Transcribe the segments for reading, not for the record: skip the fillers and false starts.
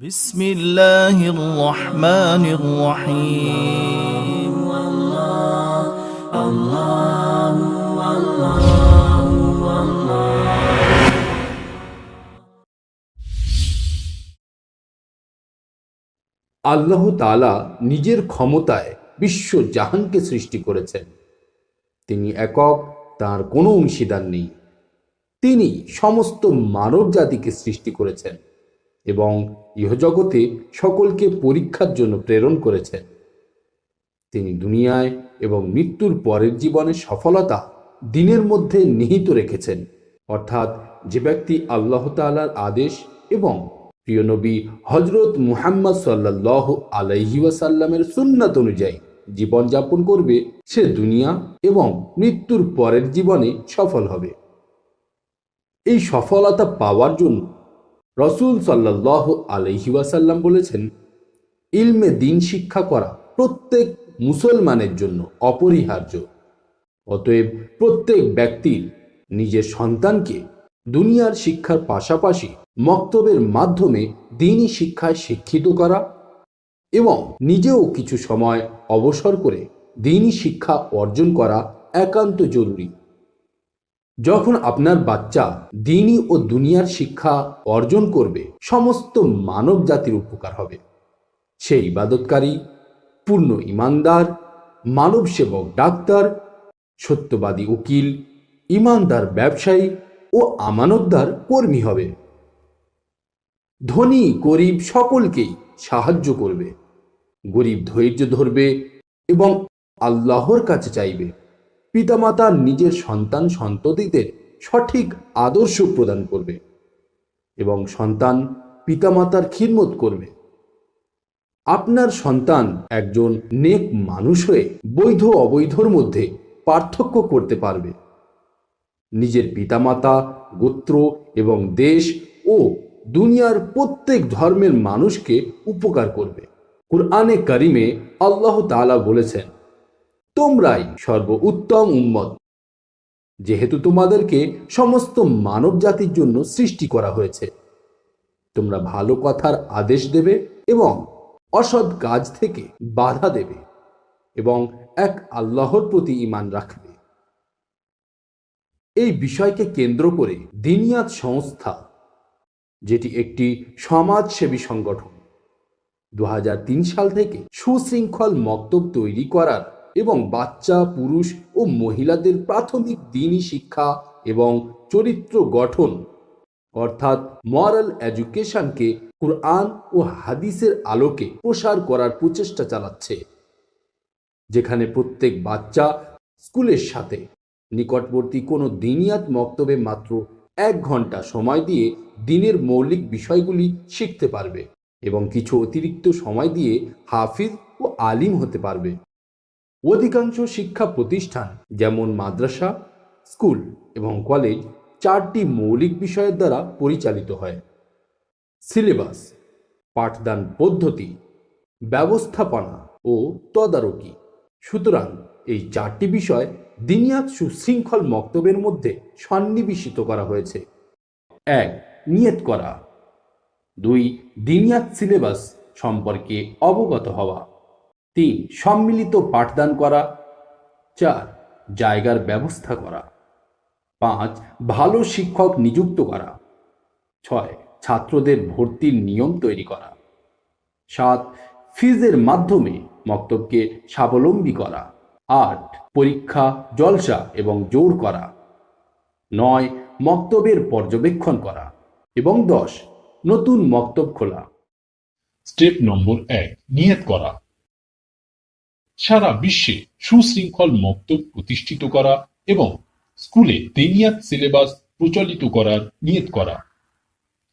بسم الله الرحمن الرحيم আল্লাহ তাআলা নিজের ক্ষমতায় বিশ্ব জাহানকে সৃষ্টি করেছেন। তিনি একক, তার কোনো অংশীদার নেই। তিনি সমস্ত মানব জাতিকে সৃষ্টি করেছেন এবং ইহজগতে সকলকে পরীক্ষার জন্য প্রেরণ করেছেন। তিনি দুনিয়ায় এবং মৃত্যুর পরের জীবনের সফলতা দিনের মধ্যে নিহিত রেখেছেন, অর্থাৎ যে ব্যক্তি আল্লাহ তাআলার আদেশ এবং প্রিয় নবী হজরত মুহাম্মদ সাল্লাল্লাহু আলাইহি ওয়াসাল্লামের সুন্নাত অনুযায়ী জীবনযাপন করবে, সে দুনিয়া এবং মৃত্যুর পরের জীবনে সফল হবে। এই সফলতা পাওয়ার জন্য রাসূল সাল্লাল্লাহু আলাইহি ওয়াসাল্লাম বলেছেন, ইলমে দ্বীন শিক্ষা করা প্রত্যেক মুসলমানের জন্য অপরিহার্য। অতএব প্রত্যেক ব্যক্তির নিজের সন্তানকে দুনিয়ার শিক্ষার পাশাপাশি মক্তবের মাধ্যমে দ্বীনি শিক্ষায় শিক্ষিত করা এবং নিজেও কিছু সময় অবসর করে দ্বীনি শিক্ষা অর্জন করা একান্ত জরুরি। যখন আপনার বাচ্চা দ্বীনি ও দুনিয়ার শিক্ষা অর্জন করবে, সমস্ত মানব জাতির উপকার হবে। সে ইবাদতকারী, পূর্ণ ইমানদার, মানব সেবক ডাক্তার, সত্যবাদী উকিল, ইমানদার ব্যবসায়ী ও আমানতদার কর্মী হবে। ধনী গরিব সকলকেই সাহায্য করবে। গরিব ধৈর্য ধরবে এবং আল্লাহর কাছে চাইবে। পিতামাতা নিজের সন্তান সন্ততিদের সঠিক আদর্শ প্রদান করবে এবং সন্তান পিতামাতার খিদমত করবে। আপনার সন্তান একজন নেক মানুষ হয়ে বৈধ অবৈধর মধ্যে পার্থক্য করতে পারবে। নিজের পিতামাতা, গোত্র এবং দেশ ও দুনিয়ার প্রত্যেক ধর্মের মানুষকে উপকার করবে। কুরআনে কারিমে আল্লাহ তাআলা বলেছেন, তোমরাই সর্বোত্তম উম্মত, যেহেতু তোমাদেরকে সমস্ত মানব জাতির জন্য সৃষ্টি করা হয়েছে। তোমরা ভালো কথার আদেশ দেবে এবং অসৎ কাজ থেকে বাধা দেবে এবং এক আল্লাহর প্রতি ঈমান রাখবে। এই বিষয়কে কেন্দ্র করে দিনিয়াত সংস্থা, যেটি একটি সমাজসেবী সংগঠন, 2003 সাল থেকে সুশৃঙ্খল মক্তব তৈরি করার এবং বাচ্চা, পুরুষ ও মহিলাদের প্রাথমিক দ্বীনি শিক্ষা এবং চরিত্র গঠন অর্থাৎ মরাল এডুকেশনকে কুরআন ও হাদিসের আলোকে প্রসার করার প্রচেষ্টা চালাচ্ছে, যেখানে প্রত্যেক বাচ্চা স্কুলের সাথে নিকটবর্তী কোনো দিনিয়াত মক্তবে মাত্র 1 ঘন্টা সময় দিয়ে দ্বীনের মৌলিক বিষয়গুলি শিখতে পারবে এবং কিছু অতিরিক্ত সময় দিয়ে হাফিজ ও আলিম হতে পারবে। অধিকাংশ শিক্ষা প্রতিষ্ঠান যেমন মাদ্রাসা, স্কুল এবং কলেজ 4টি মৌলিক বিষয়ের দ্বারা পরিচালিত হয়: সিলেবাস, পাঠদান পদ্ধতি, ব্যবস্থাপনা ও তদারকি। সুতরাং এই 4টি বিষয় দিনিয়াত সুশৃঙ্খল মক্তবের মধ্যে সন্নিবেশিত করা হয়েছে। 1. নিয়ত করা। 2. দিনিয়াত সিলেবাস সম্পর্কে অবগত হওয়া। 3. সম্মিলিত পাঠদান করা। 4. জায়গার ব্যবস্থা করা। 5. ভালো শিক্ষক নিযুক্ত করা। 6. ছাত্রদের ভর্তির নিয়ম তৈরি করা। 7. ফিজের মাধ্যমে মক্তবকে স্বাবলম্বী করা। 8. পরীক্ষা, জলসা এবং জোর করা। 9. মক্তবের পর্যবেক্ষণ করা এবং 10. নতুন মক্তব খোলা। স্টেপ নম্বর 1, নিয়ত করা। সারা বিশ্বে সুশৃঙ্খল মক্তব প্রতিষ্ঠিত করা এবং স্কুলে দিনিয়াত সিলেবাস প্রচলিত করার নিয়ত করা।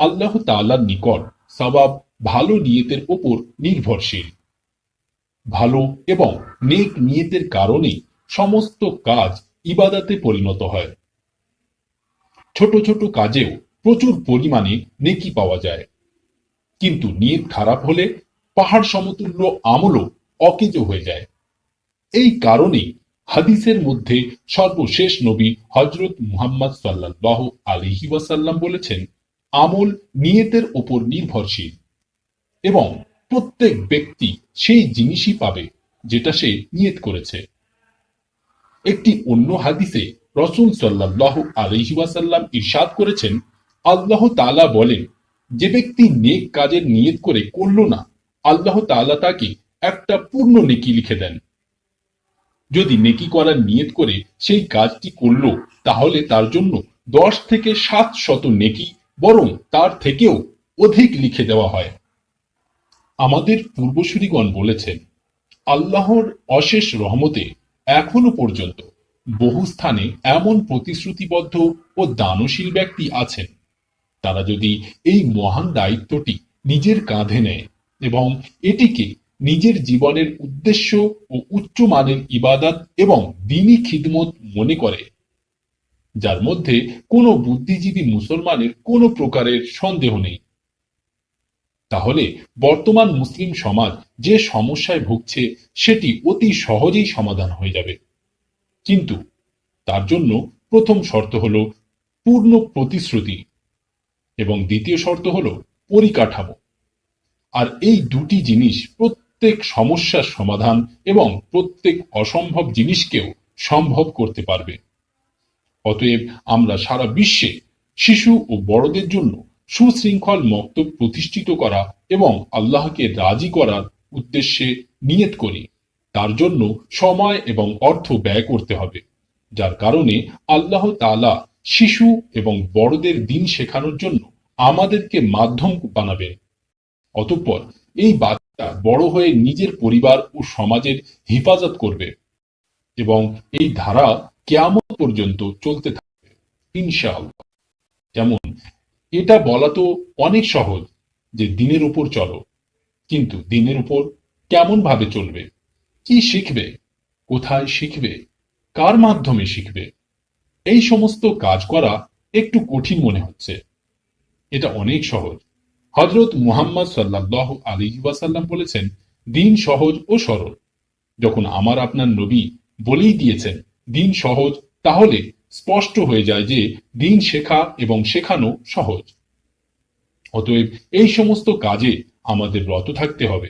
আল্লাহ তাআলার নিকট সওয়াব ভালো নিয়তের উপর নির্ভরশীল। ভালো এবং নেক নিয়তের কারণে সমস্ত কাজ ইবাদতে পরিণত হয়। ছোট ছোট কাজেও প্রচুর পরিমাণে নেকি পাওয়া যায়, কিন্তু নিয়ত খারাপ হলে পাহাড় সমতুল্য আমলও অকেজো হয়ে যায়। এই কারণে হাদিসের মধ্যে সর্বশেষ নবী হযরত মুহাম্মদ সাল্লাল্লাহু আলাইহি ওয়াসাল্লাম বলেছেন, আমল নিয়তের উপর নির্ভরশীল। এবং প্রত্যেক ব্যক্তি সেই জিনিসই পাবে যেটা সে নিয়ত করেছে। একটি অন্য হাদিসে রাসূল সাল্লাল্লাহু আলাইহি ওয়াসাল্লাম ইরশাদ করেছেন, আল্লাহ তাআলা বলেন, যে ব্যক্তি নেক কাজের নিয়ত করে করল না, আল্লাহ তাআলা তাকে একটা পূর্ণ নেকি লিখে দেন। যদি নেকি করার নিয়ত করে সেই কাজটি করল, তাহলে তার জন্য 10 থেকে 700 নেকি, বরং তার থেকেও অধিক লিখে দেওয়া হয়। আমাদের পূর্বসূরিগণ বলেছেন, আল্লাহর অশেষ রহমতে এখনো পর্যন্ত বহু স্থানে এমন প্রতিশ্রুতিবদ্ধ ও দানশীল ব্যক্তি আছেন, তারা যদি এই মহান দায়িত্বটি নিজের কাঁধে নেয় এবং এটিকে নিজের জীবনের উদ্দেশ্য ও উচ্চমানের ইবাদত এবং দ্বীনী খিদমত মনে করে, যার মধ্যে কোনো বুদ্ধিজীবী মুসলমানের কোনো প্রকারের সন্দেহ নেই, তাহলে বর্তমান মুসলিম সমাজ যে সমস্যায় ভুগছে সেটি অতি সহজেই সমাধান হয়ে যাবে। কিন্তু তার জন্য প্রথম শর্ত হল পূর্ণ প্রতিশ্রুতি এবং দ্বিতীয় শর্ত হল পরিকাঠামো। আর এই দুটি জিনিস প্রত্যেক সমস্যার সমাধান এবং প্রত্যেক অসম্ভব জিনিসকেও সম্ভব করতে পারবে। অতএব আমরা সারা বিশ্বে শিশু ও বড়দের জন্য সুশৃঙ্খল মক্তব প্রতিষ্ঠিত করা এবং আল্লাহকে রাজি করার উদ্দেশ্যে নিয়ত করি। তার জন্য সময় এবং অর্থ ব্যয় করতে হবে, যার কারণে আল্লাহ তাআলা শিশু এবং বড়দের দ্বীন শেখানোর জন্য আমাদেরকে মাধ্যম বানাবেন। অতঃপর এই বাচ্চা বড় হয়ে নিজের পরিবার ও সমাজের হেফাজত করবে এবং এই ধারা কিয়ামত পর্যন্ত চলতে থাকবে ইনশাআল্লাহ। যেমন এটা বলা তো অনেক সহজ যে দিনের উপর চলো, কিন্তু দিনের উপর কেমন ভাবে চলবে, কি শিখবে, কোথায় শিখবে, কার মাধ্যমে শিখবে, এই সমস্ত কাজ করা একটু কঠিন মনে হচ্ছে। এটা অনেক সহজ। হযরত মুহাম্মদ সাল্লাল্লাহু আলাইহি ওয়াসাল্লাম বলেছেন, দিন সহজ ও সরল। যখন আমার আপনার নবী বলেই দিয়েছেন দিন সহজ, তাহলে স্পষ্ট হয়ে যায় যে দিন শেখা এবং শেখানো সহজ। অতএব এই সমস্ত কাজে আমাদের রত থাকতে হবে।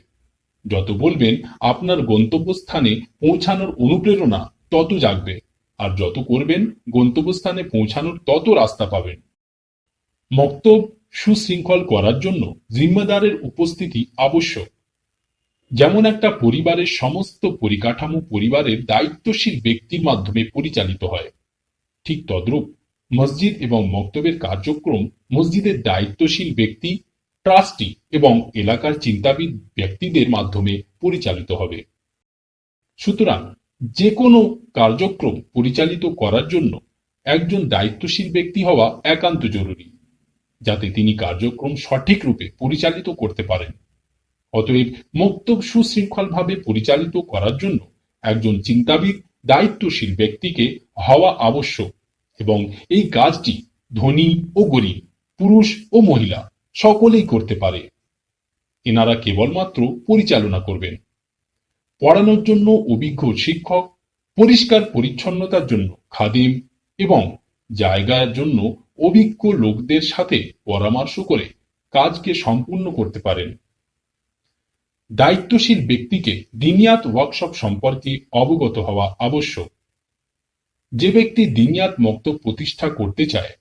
যত বলবেন আপনার গন্তব্যস্থানে পৌঁছানোর অনুপ্রেরণা তত জাগবে, আর যত করবেন গন্তব্যস্থানে পৌঁছানোর তত রাস্তা পাবেন। মক্তব সুশৃঙ্খল করার জন্য জিম্মাদারের উপস্থিতি আবশ্যক। যেমন একটা পরিবারের সমস্ত পরিকাঠামো পরিবারের দায়িত্বশীল ব্যক্তির মাধ্যমে পরিচালিত হয়, ঠিক তদ্রূপ মসজিদ এবং মক্তবের কার্যক্রম মসজিদের দায়িত্বশীল ব্যক্তি, ট্রাস্টি এবং এলাকার চিন্তাবিদ ব্যক্তিদের মাধ্যমে পরিচালিত হবে। সুতরাং যে কোনো কার্যক্রম পরিচালিত করার জন্য একজন দায়িত্বশীল ব্যক্তি হওয়া একান্ত জরুরি, যাতে তিনি কার্যক্রম সঠিক রূপে পরিচালিত করতে পারেন। অতএব মক্তব সুশৃঙ্খলভাবে পরিচালিত করার জন্য একজন চিন্তাবিদ দায়িত্বশীল ব্যক্তিকে হওয়া আবশ্যক, এবং এই কাজটি ধনী ও গরিব, পুরুষ ও মহিলা সকলেই করতে পারে। এনারা কেবলমাত্র পরিচালনা করবেন। পড়ানোর জন্য অভিজ্ঞ শিক্ষক, পরিষ্কার পরিচ্ছন্নতার জন্য খাদিম এবং জায়গার জন্য অভিজ্ঞ লোকদের সাথে পরামর্শ করে কাজকে সম্পূর্ণ করতে পারেন। দায়িত্বশীল ব্যক্তিকে দিনিয়াত ওয়ার্কশপ সম্পর্কে অবগত হওয়া আবশ্যক। যে ব্যক্তি দিনিয়াত মক্তব প্রতিষ্ঠা করতে চায়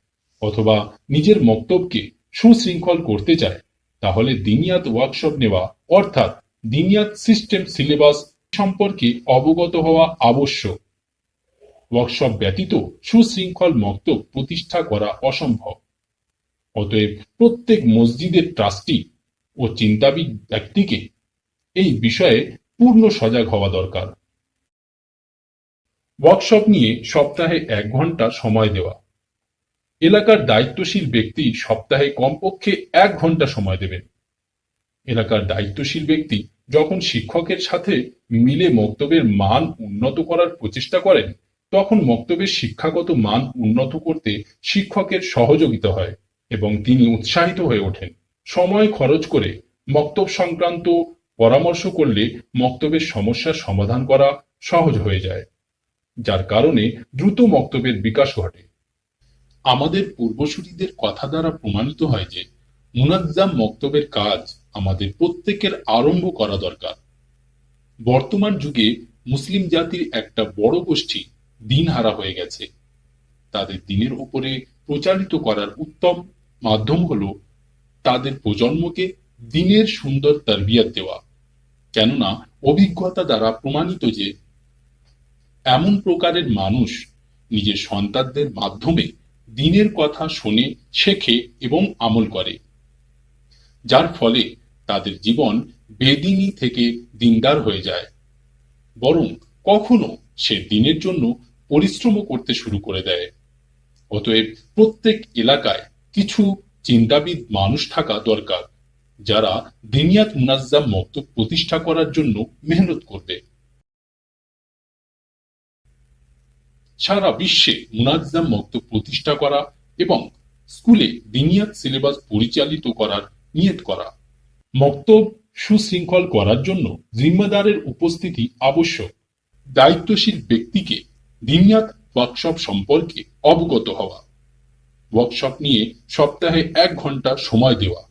অথবা নিজের মক্তবকে সুশৃঙ্খল করতে চায়, তাহলে দিনিয়াত ওয়ার্কশপ নেওয়া অর্থাৎ দিনিয়াত সিস্টেম সিলেবাস সম্পর্কে অবগত হওয়া আবশ্যক। ওয়ার্কশপ ব্যতীত সুশৃঙ্খল মক্তব প্রতিষ্ঠা করা অসম্ভব। অতএব প্রত্যেক মসজিদের ট্রাস্টি ও চিন্তাবিদ ব্যক্তিকে এই বিষয়ে পূর্ণ সজাগ হওয়া দরকার। ওয়ার্কশপ নিয়ে সপ্তাহে 1 ঘন্টা সময় দেওয়া। এলাকার দায়িত্বশীল ব্যক্তি সপ্তাহে কমপক্ষে 1 ঘন্টা সময় দেবেন। এলাকার দায়িত্বশীল ব্যক্তি যখন শিক্ষকের সাথে মিলে মক্তবের মান উন্নত করার প্রচেষ্টা করেন, তখন মক্তবের শিক্ষাগত মান উন্নত করতে শিক্ষকের সহযোগিতা হয় এবং তিনি উৎসাহিত হয়ে ওঠেন। সময় খরচ করে মক্তব সংক্রান্ত পরামর্শ করলে মক্তবের সমস্যার সমাধান করা সহজ হয়ে যায়, যার কারণে দ্রুত মক্তবের বিকাশ ঘটে। আমাদের পূর্বসূরীদের কথা দ্বারা প্রমাণিত হয় যে মুনাজ্জাম মক্তবের কাজ আমাদের প্রত্যেকের আরম্ভ করা দরকার। বর্তমান যুগে মুসলিম জাতির একটা বড় গোষ্ঠী দিনহারা হয়ে গেছে। তাদের দিনের উপরে প্রচারিত করার উত্তম মাধ্যম হলো তাদের প্রজন্মকে দিনের সুন্দর তারবিয়াত দেওয়া। কেননা অভিজ্ঞতা দ্বারা প্রমাণিত যে এমন প্রকারের মানুষ নিজের সন্তানদের মাধ্যমে দিনের কথা শোনে, শেখে এবং আমল করে, যার ফলে তাদের জীবন বেদিনী থেকে দিনদার হয়ে যায়, বরং কখনো সে দিনের জন্য পরিশ্রমও করতে শুরু করে দেয়। অতএব প্রত্যেক এলাকায় কিছু চিন্তাবিদ মানুষ থাকা দরকার, যারা দিনিয়াত মুনাজ্জাম মক্তব প্রতিষ্ঠা করার জন্য মেহনত করবে। সারা বিশ্বে মুনাজ্জাম মক্তব প্রতিষ্ঠা করা এবং স্কুলে দিনিয়াত সিলেবাস পরিচালিত করার নিয়ত করা। মক্তব সুশৃঙ্খল করার জন্য জিম্মাদারের উপস্থিতি আবশ্যক। দায়িত্বশীল ব্যক্তিকে দিনিয়াত ওয়ার্কশপ সম্পর্কে অবগত হওয়া, ওয়ার্কশপ নিয়ে সপ্তাহে 1 ঘন্টা সময় দেওয়া,